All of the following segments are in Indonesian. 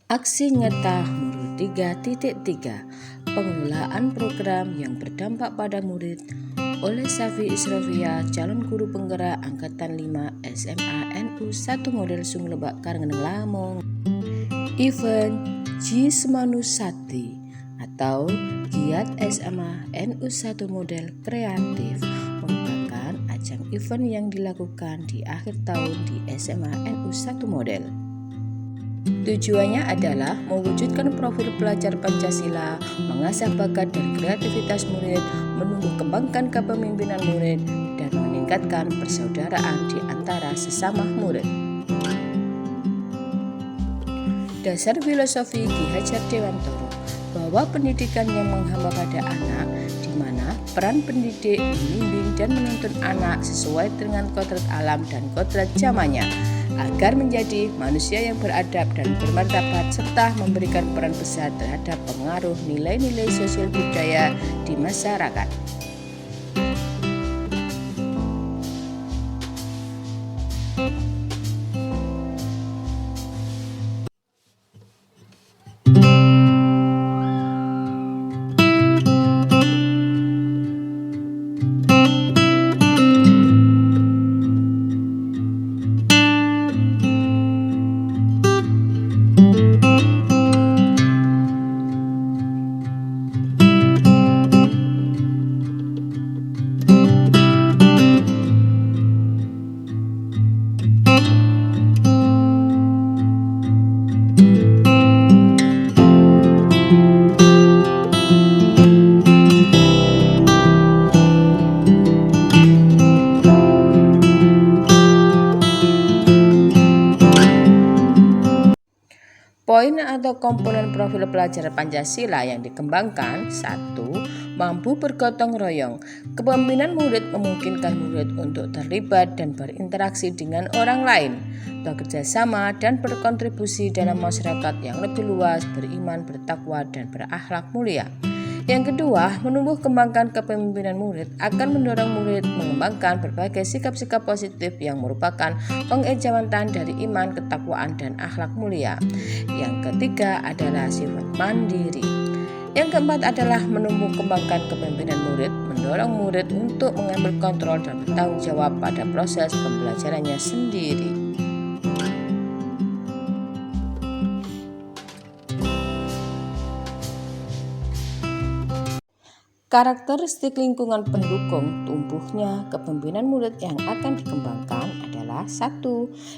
Aksi nyata murid 3.3 pengelolaan program yang berdampak pada murid oleh Safi Isrofia, calon guru penggerak Angkatan 5 SMA NU 1 Model Sunglebak Karangeneng Lamong. Event Jismanu Sakti atau Giat SMA NU 1 Model Kreatif merupakan ajang event yang dilakukan di akhir tahun di SMA NU 1 Model. Tujuannya adalah mewujudkan profil pelajar Pancasila, mengasah bakat dan kreativitas murid, menumbuh kembangkan kepemimpinan murid, dan meningkatkan persaudaraan di antara sesama murid. Dasar filosofi Ki Hajar Dewantoro bahwa pendidikan yang menghamba pada anak, di mana peran pendidik membimbing dan menuntun anak sesuai dengan kodrat alam dan kodrat zamannya, agar menjadi manusia yang beradab dan bermartabat serta memberikan peran besar terhadap pengaruh nilai-nilai sosial budaya di masyarakat. Poin atau komponen profil pelajar Pancasila yang dikembangkan: 1. Mampu bergotong royong. Kepemimpinan murid memungkinkan murid untuk terlibat dan berinteraksi dengan orang lain, bekerja sama dan berkontribusi dalam masyarakat yang lebih luas, beriman, bertakwa, dan berakhlak mulia. Yang kedua, menumbuh kembangkan kepemimpinan murid akan mendorong murid mengembangkan berbagai sikap-sikap positif yang merupakan pengejawatan dari iman, ketakwaan, dan akhlak mulia. Yang ketiga adalah sifat mandiri. Yang keempat adalah menumbuh kembangkan kepemimpinan murid, mendorong murid untuk mengambil kontrol dan bertanggung jawab pada proses pembelajarannya sendiri. Karakteristik lingkungan pendukung tumbuhnya kepemimpinan murid yang akan dikembangkan adalah: 1.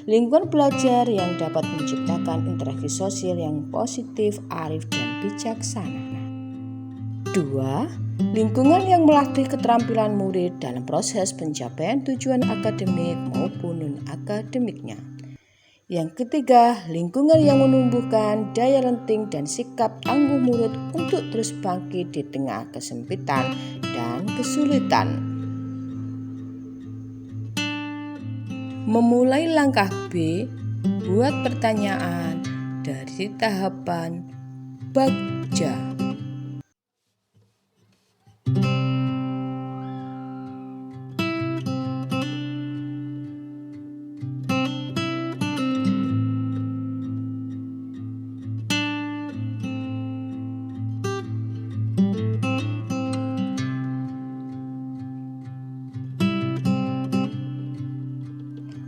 Lingkungan belajar yang dapat menciptakan interaksi sosial yang positif, arif, dan bijaksana. 2. Lingkungan yang melatih keterampilan murid dalam proses pencapaian tujuan akademik maupun non-akademiknya. Yang ketiga, lingkungan yang menumbuhkan daya lenting dan sikap tangguh murid untuk terus bangkit di tengah kesempitan dan kesulitan. Memulai langkah B, buat pertanyaan dari tahapan Bagja.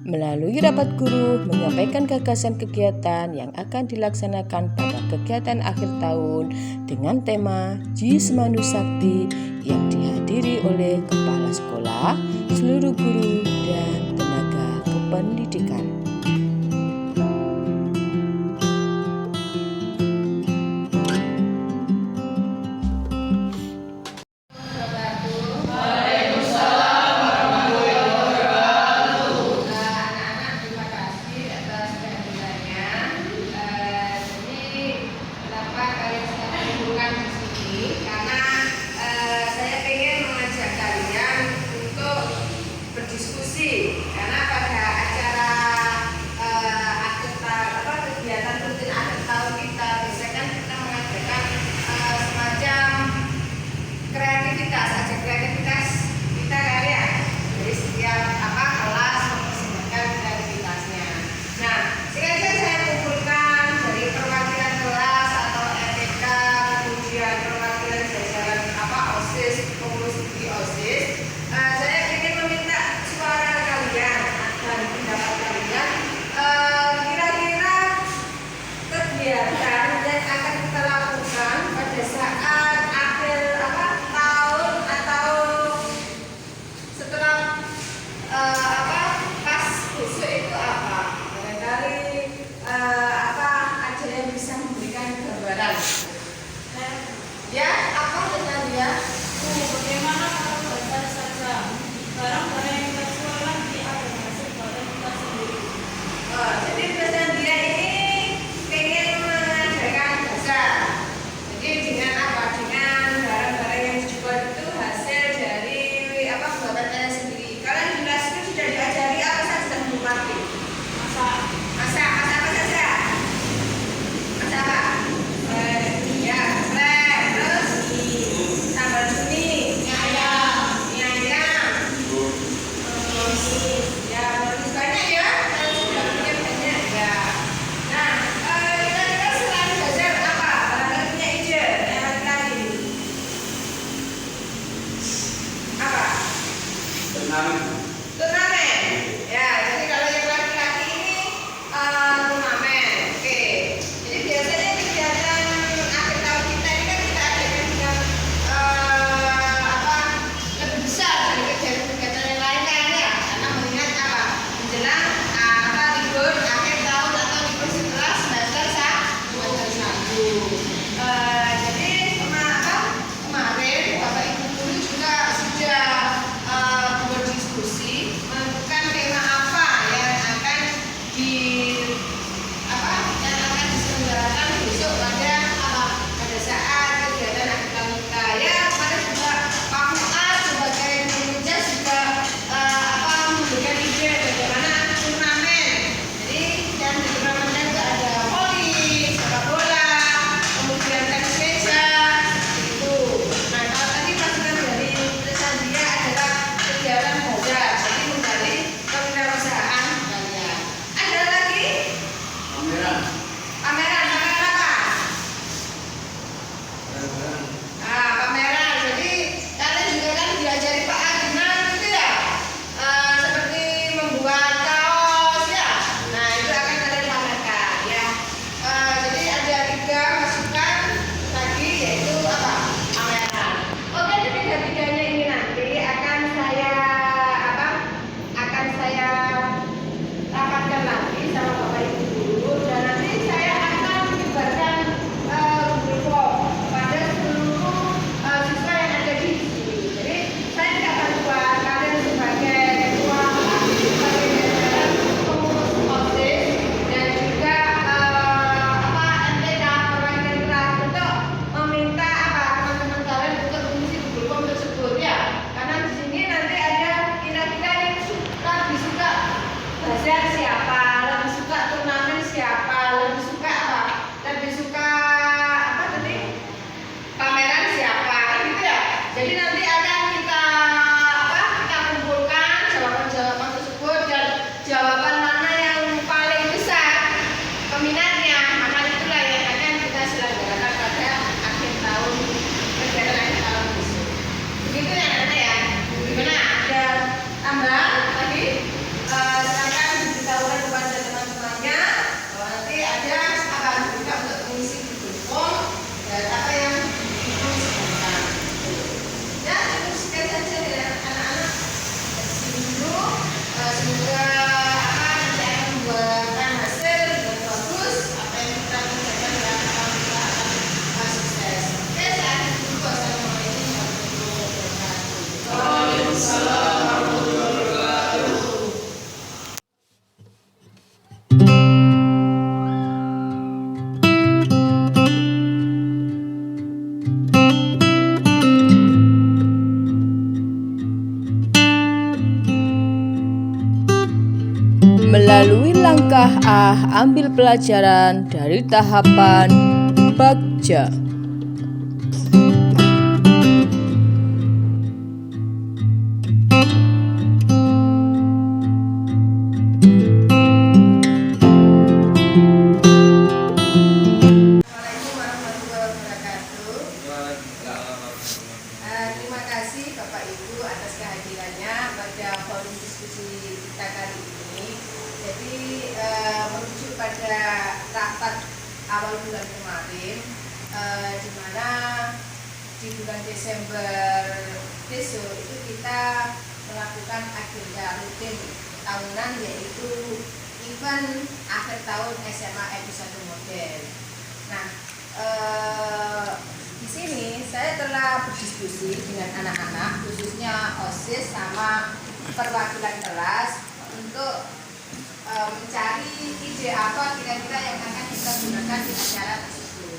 Melalui rapat guru menyampaikan gagasan kegiatan yang akan dilaksanakan pada kegiatan akhir tahun dengan tema Jismanu Sakti yang dihadiri oleh kepala sekolah, seluruh guru, dan tenaga kependidikan. Karena pada acara tambahan lagi, silakan diberitahukan kepada teman-temannya bahwa nanti ada akan juga untuk mengisi Google Form dan apa yang diinstruksikan. Ya, itu sekian saja ya anak-anak. Dulu semoga nanti akan membuahkan hasil yang bagus. Apa yang kita kerjakan dan apa yang kita akan sukses. Oke, saya akhiri dulu. Assalamualaikum warahmatullahi wabarakatuh. Waalaikumsalam warahmatullahi wabarakatuh. Melalui langkah A, ambil pelajaran dari tahapan Bagja. Assalamualaikum warahmatullahi wabarakatuh. Terima kasih Bapak Ibu atas kehadirannya pada forum diskusi kita kali ini. Jadi merujuk pada rapat awal bulan kemarin, di mana di bulan Desember besok itu kita melakukan agenda rutin tahunan, yaitu event akhir tahun SMA MP1 model. Nah, di sini saya telah berdiskusi dengan anak-anak, khususnya OSIS sama perwakilan kelas, untuk mencari ide apa kira-kira yang akan kita gunakan di acara tersebut.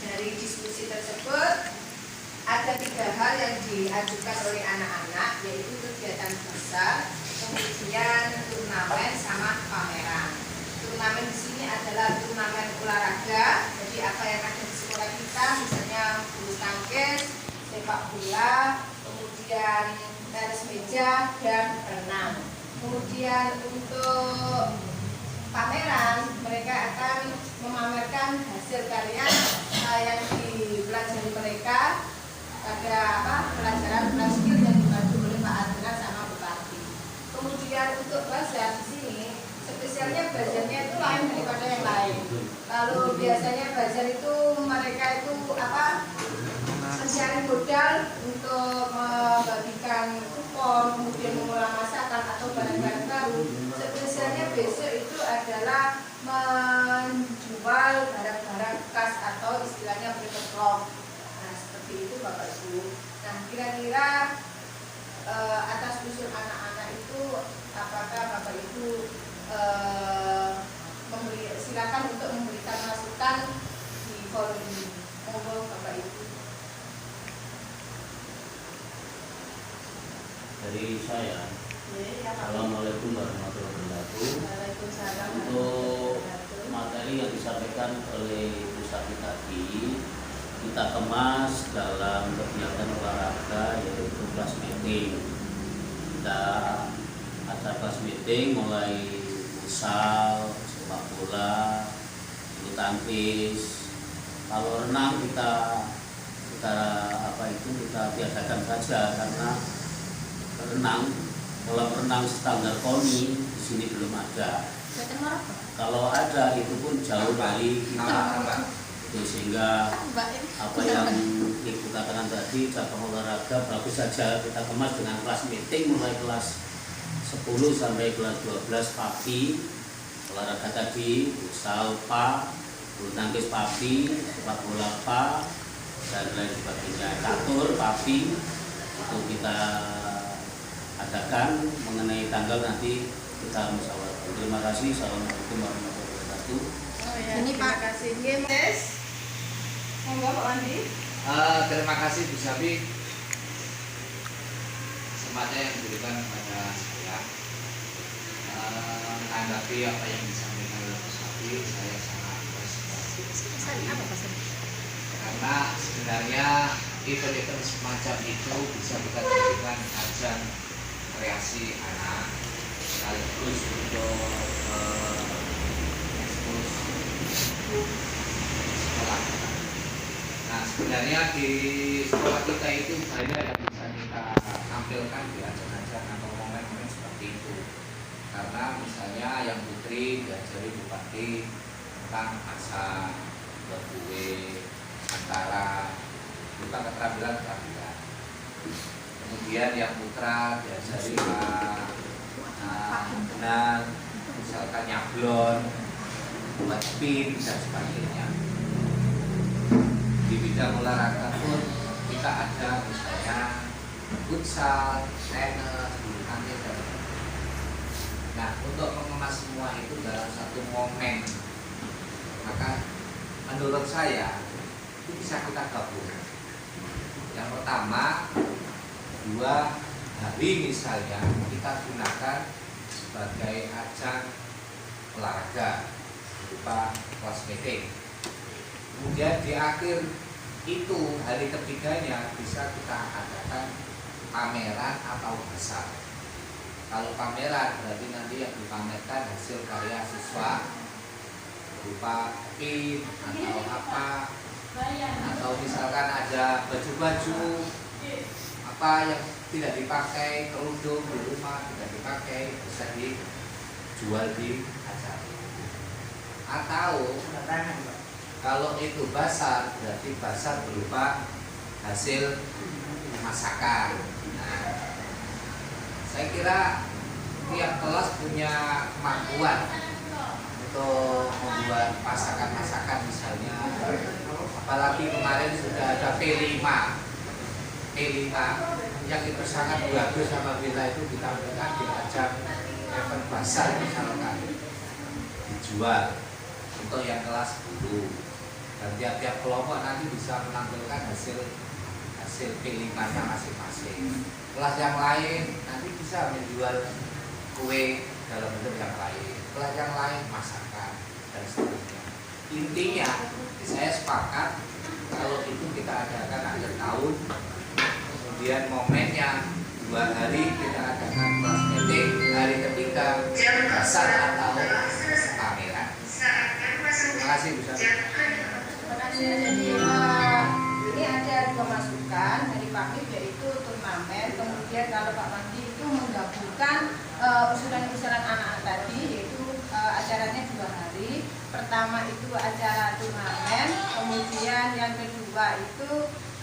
Dari diskusi tersebut ada 3 hal yang diajukan oleh anak-anak, yaitu kegiatan besar, kemudian turnamen sama pameran. Turnamen di sini adalah turnamen olahraga, jadi apa yang ada di sekolah kita, misalnya bulu tangkis, sepak bola, kemudian tenis meja dan renang. Kemudian untuk pameran, mereka akan memamerkan hasil karya yang dipelajari mereka pada pelajaran skill yang dibantu oleh Pak Adnan sama Bupati. Kemudian untuk bazar di sini, spesialnya bazarnya itu lain daripada yang lain. Kalau biasanya bazar itu mereka itu mencari modal untuk membagikan kupon, kemudian mengolah masakan atau barang-barang baru. Spesialnya besok itu adalah menjual barang-barang khas atau istilahnya berkelompok. Nah, seperti itu Bapak Ibu. Nah, kira-kira atas usul anak-anak itu, apakah Bapak Ibu silakan untuk memberikan masukan di forum ini. Monggo Bapak Ibu. Dari saya, Assalamualaikum warahmatullahi wabarakatuh. Waalaikumsalam. Untuk materi yang disampaikan oleh Ibu Sati tadi, kita kemas dalam kegiatan olahraga, yaitu kelas meeting. Kita ada kelas meeting mulai futsal, sepak bola, bulu tangkis. Kalau renang kita biasakan saja, karena kolam renang standar KONI di sini belum ada. Kalau ada itu pun jauh dari kita. Sehingga apa yang Ibu katakan tadi, cabang olahraga bagus saja kita kemas dengan kelas meeting mulai kelas 10 sampai kelas 12 PAPI. Olahraga tadi futsal PA, bulu tangkis PAPI, sepak bola PA, dan lain sebagainya. Catur PAPI itu kita adakan. Mengenai tanggal nanti kita musyawarahkan. Terima kasih. Assalamualaikum warahmatullahi wabarakatuh. Ini Pak kasih Tes. Monggo Pak Andi. Terima kasih Bu Sabi kesempatan yang diberikan kepada saya menanggapi apa yang disampaikan oleh Bu Sabi. Saya sangat bersyukur karena sebenarnya event-event semacam itu bisa kita jadikan ajang kreasi anak, sekaligus untuk ekspos sekolah. Nah, sebenarnya di sekolah kita itu banyak yang bisa kita tampilkan di ajang-ajang atau momen-momen seperti itu. Karena misalnya yang putri diajari bupati tentang masak, buat kue, antara bukan keterampilan. Kemudian yang putra diajari benar, misalkan nyablon, buat pin dan sebagainya. Di bidang olahraga pun kita ada misalnya futsal, tenis, bulu tangkis dan nah, untuk mengemas semua itu dalam satu momen, maka menurut saya itu bisa kita gabung. Yang pertama, 2 hari misalnya kita gunakan sebagai ajang olahraga berupa kelas meeting. Kemudian di akhir itu hari ketiganya bisa kita adakan pameran atau basar. Kalau pameran berarti nanti yang dipamerkan hasil karya siswa berupa pin atau apa, atau misalkan ada baju-baju apa yang tidak dipakai, kerudung di rumah tidak dipakai, bisa dijual di acara. Atau kalau itu basar berarti basar berupa hasil masakan. Nah, saya kira tiap kelas punya kemampuan untuk membuat masakan-masakan misalnya. Apalagi kemarin sudah ada P5 yang itu sangat bagus apabila itu ditampilkan di ajang event basar misalkan dijual untuk yang kelas 10, dan tiap-tiap kelompok nanti bisa menampilkan hasil P5-nya masing-masing. Kelas yang lain nanti bisa menjual kue dalam bentuk yang lain, kelas yang lain masakan dan seterusnya. Intinya saya sepakat kalau itu kita adakan akhir tahun, kemudian momennya 2 hari kita adakan kelas meeting, hari ketiga basar atau pameran. Terima kasih Bu Sari. Terima kasih. Jadi ini ada 2 masukan dari Pak Mif, yaitu turnamen. Kemudian kalau Pak Mandi itu menggabungkan usulan-usulan anak-anak tadi, yaitu acaranya 2 hari. Pertama itu acara turnamen, kemudian yang kedua itu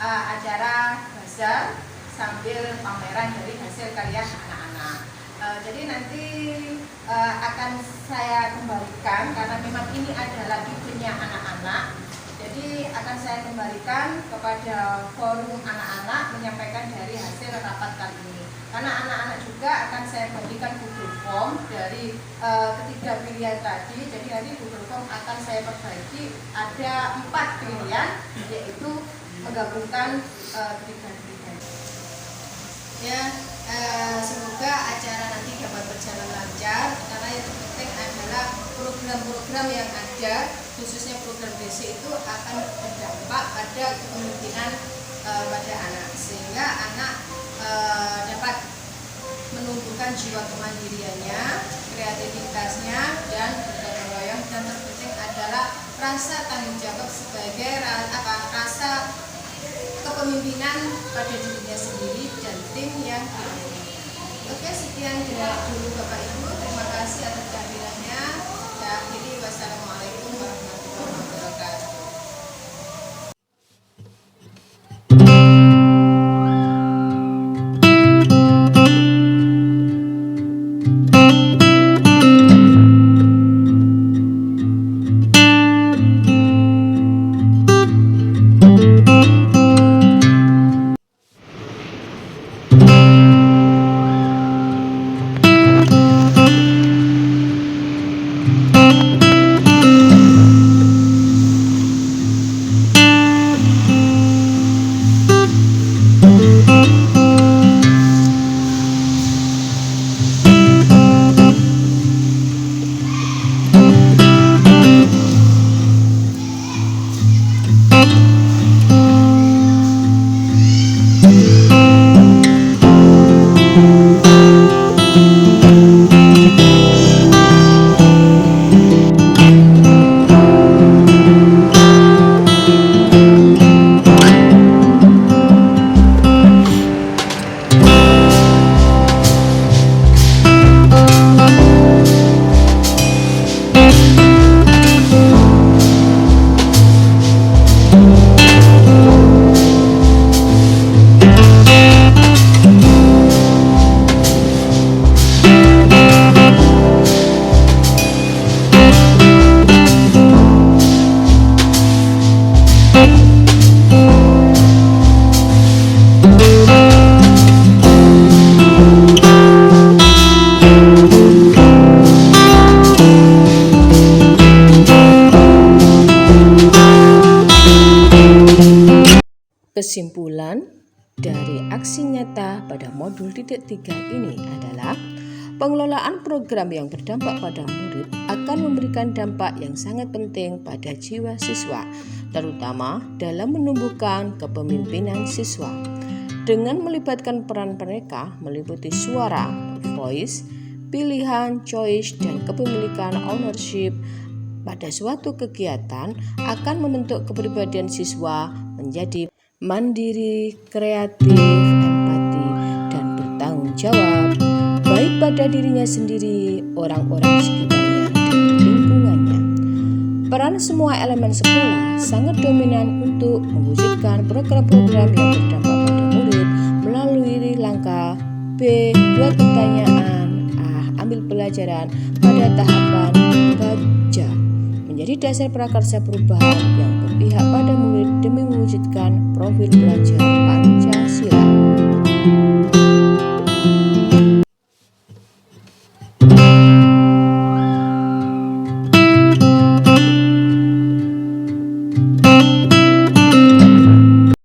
acara bazar sambil pameran dari hasil karya anak-anak. Jadi nanti akan saya kembalikan karena memang ini adalah idenya anak-anak. Jadi akan saya kembalikan kepada forum anak-anak menyampaikan dari hasil rapat kali ini. Karena anak-anak juga akan saya bagikan Google Form dari ketiga pilihan tadi. Jadi nanti Google Form akan saya perbaiki ada 4 pilihan, yaitu menggabungkan ketiga pilihan. Ya, semoga acara nanti dapat berjalan lancar, karena yang terpenting adalah program-program yang ada, khususnya program BC itu akan berdampak pada kepemimpinan pada anak, sehingga anak dapat menumbuhkan jiwa kemandiriannya, kreativitasnya, dan bergotong royong, dan terpenting adalah rasa tanggung jawab sebagai rasa kepemimpinan pada dirinya sendiri dan tim yang dimiliki. Oke, sekian dulu Bapak Ibu, terima kasih atas kehadirannya. Saya akhiri, wassalamualaikum warahmatullahi wabarakatuh. Kesimpulan dari aksi nyata pada modul titik 3 ini adalah pengelolaan program yang berdampak pada murid akan memberikan dampak yang sangat penting pada jiwa siswa, terutama dalam menumbuhkan kepemimpinan siswa. Dengan melibatkan peran mereka meliputi suara, voice, pilihan, choice, dan kepemilikan ownership pada suatu kegiatan akan membentuk kepribadian siswa menjadi mandiri, kreatif, empati, dan bertanggung jawab baik pada dirinya sendiri, orang-orang sekitarnya, dan lingkungannya. Peran semua elemen sekolah sangat dominan untuk mewujudkan program-program yang berdampak pada murid melalui langkah B. Buat pertanyaan, ambil pelajaran pada tahapan baca menjadi dasar prakarsa perubahan yang berpihak pada murid demi mewujudkan profil belajar Pancasila.